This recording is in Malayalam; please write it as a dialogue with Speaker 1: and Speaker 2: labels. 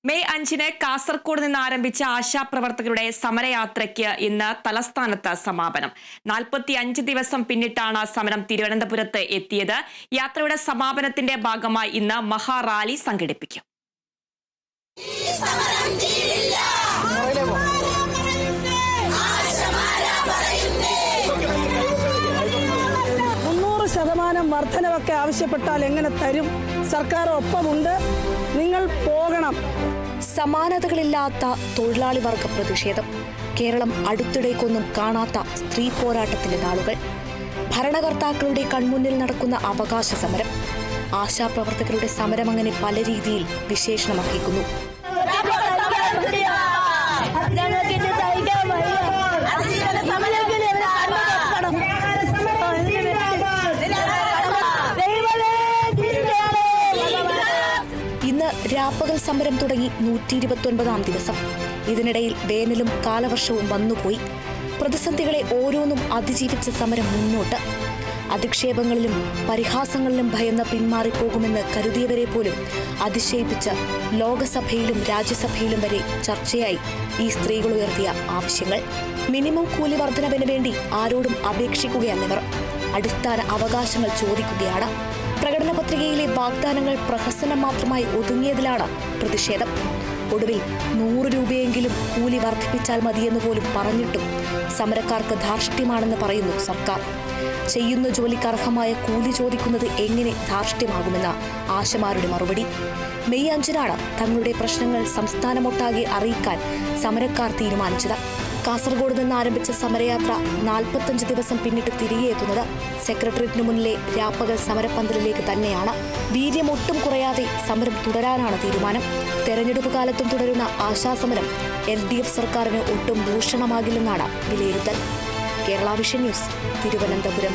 Speaker 1: മെയ് 5-ന് കാസർഗോഡ് നിന്ന് ആരംഭിച്ച ആശാപ്രവർത്തകരുടെ സമരയാത്രയ്ക്ക് ഇന്ന് തലസ്ഥാനത്ത് സമാപനം. 45 ദിവസം പിന്നിട്ടാണ് സമരം തിരുവനന്തപുരത്ത് എത്തിയത്. യാത്രയുടെ സമാപനത്തിന്റെ ഭാഗമായി ഇന്ന് മഹാറാലി സംഘടിപ്പിക്കും.
Speaker 2: വർധനവൊക്കെ ആവശ്യപ്പെട്ടാൽ എങ്ങനെ തരും? സർക്കാർ ഒപ്പമുണ്ട്, നിങ്ങൾ പോകണം.
Speaker 3: സമാനതകളില്ലാത്ത തൊഴിലാളി വർഗ പ്രതിഷേധം. കേരളം അടുത്തിടേക്കൊന്നും കാണാത്ത സ്ത്രീ പോരാട്ടത്തിന്റെ നാളുകൾ. ഭരണകർത്താക്കളുടെ കൺമുന്നിൽ നടക്കുന്ന അവകാശ സമരം. ആശാപ്രവർത്തകരുടെ സമരം അങ്ങനെ പല രീതിയിൽ വിശേഷണമർഹിക്കുന്നു. ഇന്ന് രാപ്പകൽ സമരം തുടങ്ങി 129-ാം ദിവസം. ഇതിനിടയിൽ വേനലും കാലവർഷവും വന്നുപോയി. പ്രതിസന്ധികളെ ഓരോന്നും അതിജീവിച്ച സമരം മുന്നോട്ട്. അധിക്ഷേപങ്ങളിലും പരിഹാസങ്ങളിലും ഭയന്ന് പിന്മാറിപ്പോകുമെന്ന് കരുതിയവരെ പോലും അതിശയിപ്പിച്ച് ലോകസഭയിലും രാജ്യസഭയിലും വരെ ചർച്ചയായി ഈ സ്ത്രീകൾ ഉയർത്തിയ ആവശ്യങ്ങൾ. മിനിമം കൂലി വർധനവിന് വേണ്ടി ആരോടും അപേക്ഷിക്കുകയല്ലവർ. അടിസ്ഥാന അവകാശങ്ങൾ ചോദിക്കുകയാണ്. പ്രകടന പത്രികയിലെ വാഗ്ദാനങ്ങൾ പ്രഹസനം മാത്രമായി ഒതുങ്ങിയതിലാണ് പ്രതിഷേധം. ഒടുവിൽ 100 രൂപയെങ്കിലും കൂലി വർദ്ധിപ്പിച്ചാൽ മതിയെന്ന് പോലും പറഞ്ഞിട്ടും സമരക്കാർക്ക് ധാർഷ്ട്യമാണെന്ന് പറയുന്നു സർക്കാർ. ചെയ്യുന്ന ജോലിക്ക് അർഹമായ കൂലി ചോദിക്കുന്നത് എങ്ങനെ ധാർഷ്ട്യമാകുമെന്ന ആശമാരുടെ മറുപടി. മെയ് 5-നാണ് തങ്ങളുടെ പ്രശ്നങ്ങൾ സംസ്ഥാനമൊട്ടാകെ അറിയിക്കാൻ സമരക്കാർ തീരുമാനിച്ചത്. കാസർഗോഡ് നിന്ന് ആരംഭിച്ച സമരയാത്ര 45 ദിവസം പിന്നിട്ട് തിരികെ എത്തുന്നത് സെക്രട്ടേറിയറ്റിന് മുന്നിലെ രാപ്പകൽ സമരപ്പന്തലിലേക്ക് തന്നെയാണ്. വീര്യം ഒട്ടും കുറയാതെ സമരം തുടരാനാണ് തീരുമാനം. തെരഞ്ഞെടുപ്പ് കാലത്തും തുടരുന്ന ആശാസമരം LDF സർക്കാരിന് ഒട്ടും ഭൂഷണമാകില്ലെന്നാണ് വിലയിരുത്തൽ. Kerala vision news, Thiruvananthapuram.